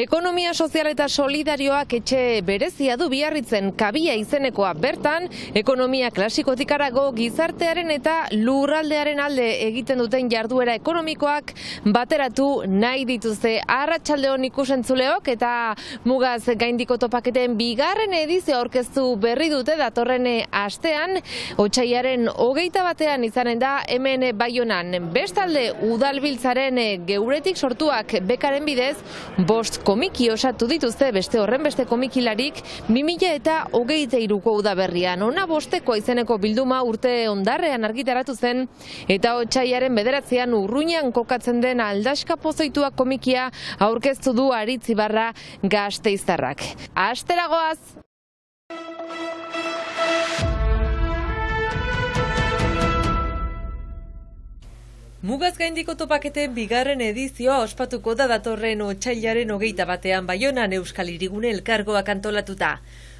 Ekonomia sozial eta solidarioak etxe berezia du Biarritzen Kabia izenekoa bertan, ekonomia klasikotik harago gizartearen eta lurraldearen alde egiten duten jarduera ekonomikoak bateratu nahi dituzte. Arratsaldeon ikusentzuleok eta Mugaz gaindiko topaketen bigarren edizio aurkeztu berri dute datorren astean, otsailaren 21 izanen da hemen Baionan. Bestalde udalbiltzaren geuretik sortuak bekaren bidez, 5 komiki osatu dituzte beste horrenbeste komikilarik 2023ko udaberrian. Ona bosteko izeneko bilduma urte ondarrean argitaratu zen eta otsailaren 9 Urruñan kokatzen den Aldaska pozoituak komikia aurkeztu du Aritz Ibarra gasteiztarrak. Asteragoaz! Mugaz gaindiko topaketen bigarren edizioa ospatuko da datorren otsailaren 21 Baionan Euskal Hirigune elkargoak antolatuta.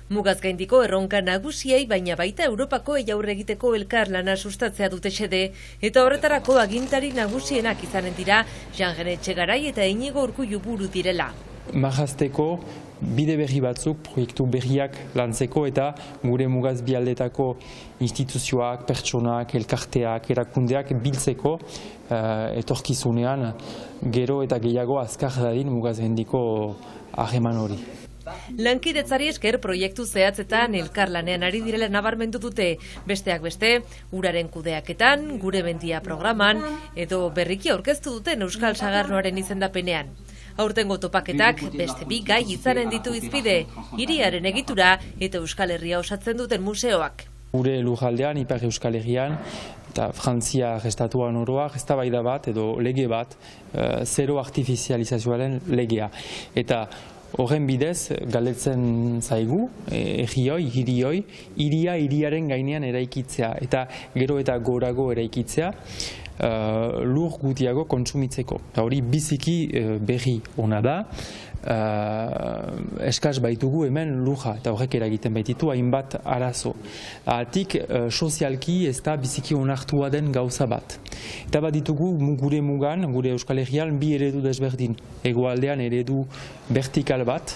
Mugaz gaindiko erronka nagusiei baina baita Europako aurre egiteko elkarlana sustatzea dute xede eta horretarako agintari nagusienak izanen dira Jean-René Etxegarai eta Inigo Urkullu buru direla. Marrazteko bide berri batzuk, proiektu berriak lantzeko eta gure Mugaz bialdetako instituzioak, pertsonak, elkarteak, erakundeak biltzeko etorkizunean gero eta gehiago azkar dadin Mugaz gaindiko harreman hori. Lankidetzari esker proiektu zehatzetan elkarlanean ari direla nabarmendu dute, besteak beste, uraren kudeaketan, gure mendia programan, edo berriki aurkeztu duten Euskal Sagarnoaren izendapenean. Aurtengo topaketak beste bi gai izanen ditu izpide, hiriaren egitura eta Euskal Herria osatzen duten museoak. Gure lurraldean, Ipar Euskal Herrian, eta Frantzia estatuan oroak, eztabaida bat edo lege bat, zero artifizializazioaren legea. Eta horren bidez, galetzen zaigu, hirioi, hiriaren gainean eraikitzea, eta gero eta gorago eraikitzea, lur gutiago kontsumitzeko. Eta hori biziki berri ona da, eskaz baitugu hemen lurra, eta horrek eragiten baititu hainbat arazo. Atik sozialki ez da biziki onartua den gauza bat. Eta bat ditugu gure mugan, gure Euskal Herrian, bi eredu desberdin. Hegoaldean eredu vertikal bat,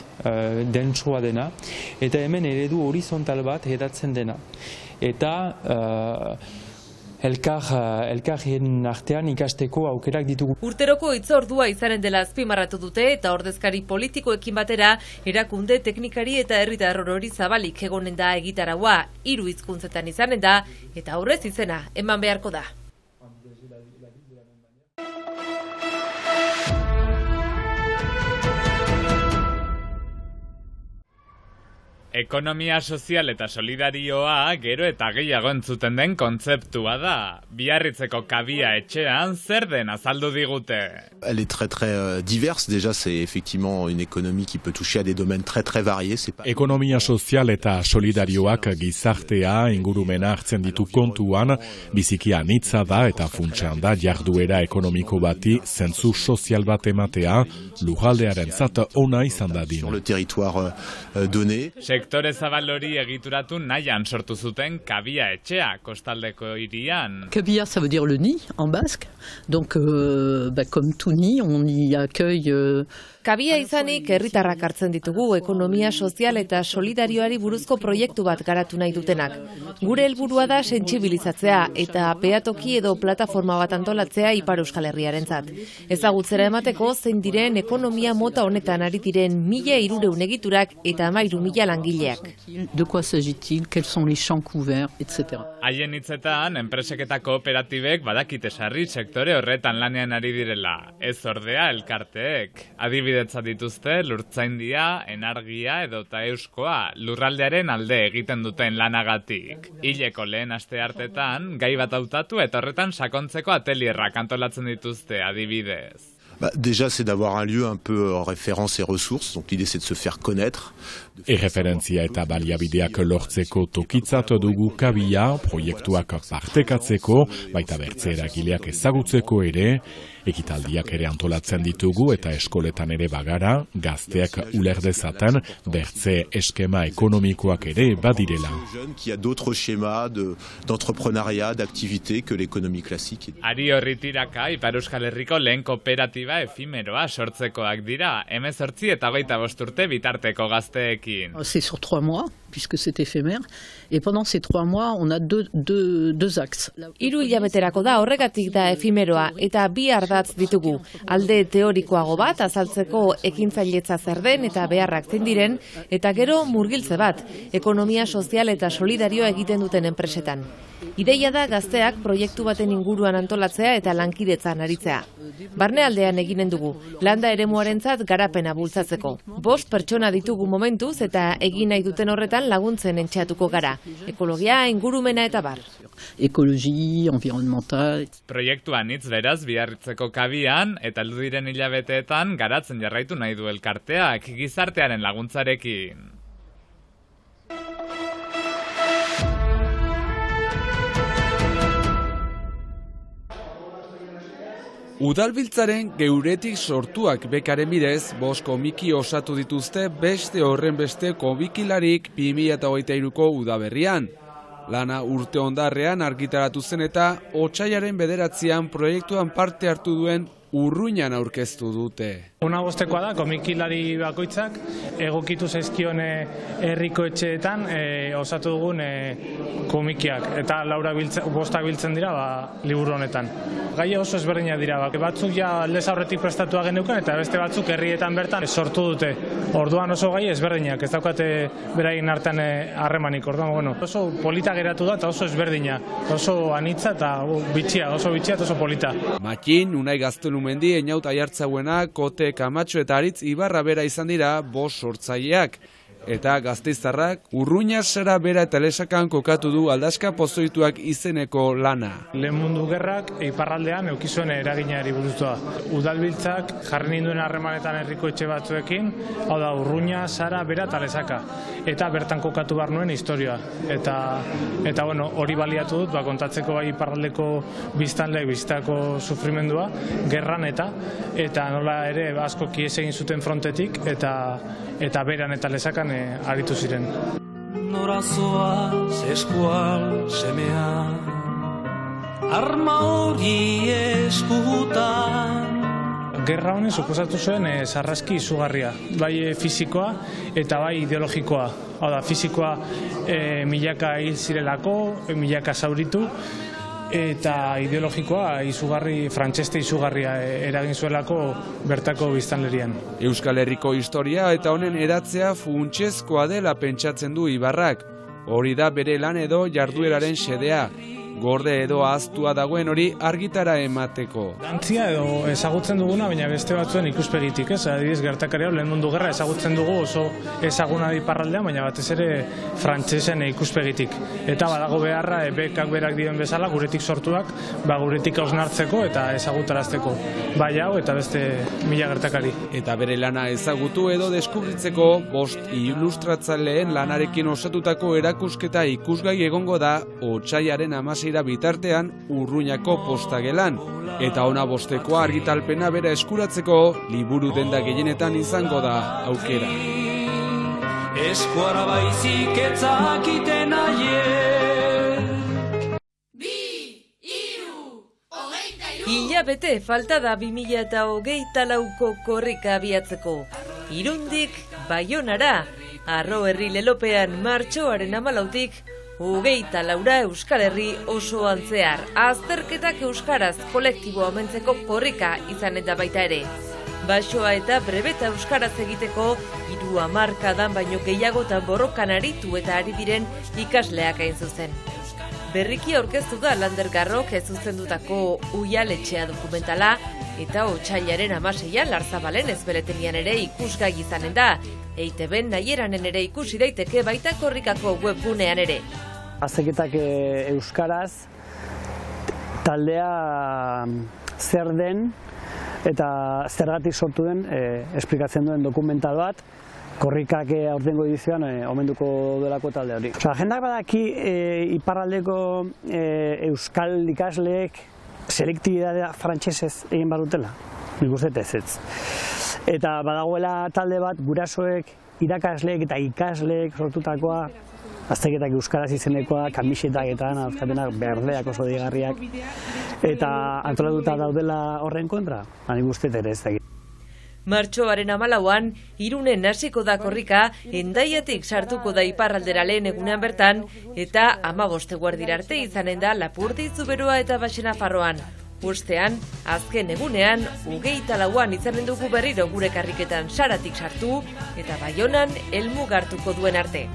dentsoa dena, eta hemen eredu horizontal bat hedatzen dena. Eta elkarren artean ikasteko aukerak ditugu. Urteroko hitzordua izanen dela azpimarratu dute eta ordezkari politikoekin batera erakunde teknikari eta herritar orori zabalik egonen da egitaraua, 3 hizkuntzetan izanen da eta aurrez izena eman beharko da. Ekonomia sozial eta solidarioa gero eta gehiago entzuten den kontzeptua da. Biarritzeko Kabia etxean zer den azaldu digute. Elle est très diverse. Déjà, c'est effectivement une économie qui peut toucher à des domaines très variés. Ekonomia sozial eta solidarioak gizartea ingurumena hartzen ditu kontuan, biziki anitza da eta funtsean da jarduera ekonomiko bati zentzu sozial bat ematea, lurraldearentzat ona izan dadin. Sur le territoire donné. Sektore zabal hori egituratu nahian sortu zuten Kabia etxea, kostaldeko hirian. Kabia, ça veut dire le nid en basque. Donc, comme tout nid, on y accueille... Kabia izanik herritarrak hartzen ditugu ekonomia sozial eta solidarioari buruzko proiektu bat garatu nahi dutenak. Gure helburua da sentsibilizatzea eta peatoki edo plataforma bat antolatzea Ipar Euskal Herriarentzat. Ezagutzera emateko zein diren ekonomia mota honetan ari diren 1300 egiturak eta 13.000 langileak. De quoi s'agit-il? Quels sont les champs couverts, etc. Haien hitzetan, enpresek eta kooperatibek badakite sarri sektore horretan lanean ari direla. Ez ordea elkarteek. Adibidetza dituzte lurtzaindia, energia edota euskoa lurraldearen alde egiten duten lanagatik. Hileko lehen asteartetan, gai bat hautatu eta horretan sakontzeko atelierrak antolatzen dituzte adibidez. Déjà, c'est d'avoir un lieu un peu en référence et ressources. Donc l'idée, c'est de se faire connaître. Erreferentzia eta baliabideak lortzeko tokitzat dugu Kabia, proiektuak partekatzeko, baita bertze eragileak ezagutzeko ere, Ekitaldiak ere antolatzen ditugu eta eskoletan ere bagara, gazteak uler dezaten bertze eskema ekonomikoak ere badirela. Qui a d'autres schémas d'entrepreneuriat, d'activité que l'économie classique. Ari horri tiraka, Ipar Euskal Herriko lehen kooperatiba efimeroa sortzekoak dira, 18 eta 25 urte bitarteko gazteekin. C'est sur 3 mois, puisque c'est éphémère. Et pendant ces 3 mois, on a deux axes. 3 hilabeterako da, horregatik da efimeroa, eta 2 ardatz ditugu. Alde teorikoago bat, azaltzeko ekintzailetza zer den eta beharrak zein diren, eta gero murgiltze bat, ekonomia sozial eta solidarioa egiten duten enpresetan. Ideia da gazteak proiektu baten inguruan antolatzea eta lankidetzan aritzea. Barnealdean eginen dugu, landa eremuarentzat garapena bultzatzeko. 5 pertsona ditugu momentuz eta egin nahi duten horretan laguntzen entxeatuko gara. Ekologia, ingurumena eta bar. Ekologi, environnemental. Proiektuan hitz beraz Biarritzeko kabian eta heldu diren hilabeteetan garatzen jarraitu nahi du elkarteak gizartearen laguntzarekin. Udalbiltzaren geuretik sortuak bekaren bidez, 5 komiki osatu dituzte beste horren beste komikilarik 2023ko udaberrian. Lana urte ondarrean argitaratu zen eta otsailaren 9an proiektuan parte hartu duen Urruñan aurkeztu dute. Una bostekoa da, komikilari bakoitzak egokitu zaizkion herriko etxeetan osatu dugun komikiak. Eta bostak biltzen dira liburu honetan. Gai oso ezberdinak dira, batzuk ja aldez aurretik prestatua geneukan eta beste batzuk herrietan bertan sortu dute. Orduan oso gai ezberdinak, ez daukate beraien artean harremanik. Orduan, oso polita geratu da eta oso ezberdina. Oso anitza eta oso bitxia eta oso polita. Makin, Unai Gaztelumendi, Einaut Aiartzauena, Kote Kamatxo eta Aritz Ibarra bera izan dira 5 sortzaileak. Eta gasteiztarrak Urruña zara bera eta lesakan kokatu du aldazka pozoituak izeneko lana. Lehen mundu gerrak iparraldean eukizuen eraginari buruztua. Udalbiltzak jarri ninduen harremanetan herriko etxe batzuekin, hau da Urruña, Sara, bera eta lesaka. Eta bertan kokatu behar nuen historia. Eta hori baliatu dut, kontatzeko bai iparraldeko biztanleek bizitako sufrimendua, gerran eta nola ere asko kies egin zuten frontetik eta beran eta lesakan aritu ziren. Norazoaz eskual semea, arma hori eskutan. Gerra honen suposatu zuen sarraski izugarria, bai fisikoa eta bai ideologikoa. Hau da, fisikoa milaka hil zirelako, milaka zauritu, eta ideologikoa frantseste izugarria eragin zuelako bertako biztanlerian. Euskal Herriko historia eta honen eratzea funtsezkoa dela pentsatzen du Ibarrak. Hori da bere lan edo jardueraren xedea. Gorde edo ahaztua dagoen hori argitara emateko. Dantzia edo ezagutzen duguna, baina beste batzuen ikuspegitik, ez? Adibidez, gertakari hau lehen mundu gerra ezagutzen dugu oso ezaguna iparraldean, baina batez ere frantsesen ikuspegitik. Eta badago beharra, bekak berak dioen bezala, guretik sortuak, guretik hausnartzeko eta ezagutarazteko. Bai hau eta beste 1000 gertakari. Eta bere lana ezagutu edo deskubritzeko 5 ilustratzaileen lanarekin osatutako erakusketa ikusgai egongo da otsailaren 16 bitartean Urruñako postagelan. Eta ona bostekoa argitalpena bera eskuratzeko liburu denda gehienetan izango da aukera. Eskuara baizik etzakiten aie. Hilabete falta da 2024ko korrika abiatzeko. Irundik Baionara, Arro herri lelopean martxoaren 14 24 Euskal Herri oso antzear. Azterketak euskaraz kolektiboa omentzeko korrika izan eta baita ere. Basoa eta brebeta euskaraz egiteko 3 hamarkadan baino gehiagotan borrokan aritu eta ari diren ikasleak hain zuzen. Berriki aurkeztu da Lander Garrok zuzendutako Uialetxea dokumentala eta otsailaren 16an Larzabalen ezbeletenian ere ikusgai izanen da. EITB nahieran ere ikusi daiteke baita korrikako webgunean ere. Azterketak euskaraz, taldea zer den eta zergatik sortu den esplikatzen duen dokumental bat, korrikak aurtengo edizioan omenduko delako talde hori. Agendak badaki iparraldeko euskal ikasleek selektibitatea frantsesez egin barutela, nik uste ez. Eta badagoela talde bat gurasoek, irakasleek eta ikasleek sortutakoa, azterketak euskaraz izenekoa, kamisetak eta azkatenak berdeak oso digarriak, eta antolatuta daudela horren kontra, nik uste ere ez da. Martxoaren 14an, Irunen hasiko da korrika, Hendaiatik sartuko da iparraldera lehen egunean bertan, eta 15 eguerdira arte izanen da Lapurdi, Zuberoa eta Baxenafarroan. Ostean, azken egunean, 24an izanen dugu berriro gure karriketan Saratik sartu, eta Baionan helmugartuko duen arte.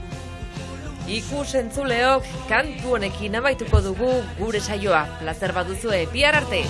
Ikus entzuleok, kantu honekin amaituko dugu gure saioa. Plazer baduzue, bihar arte!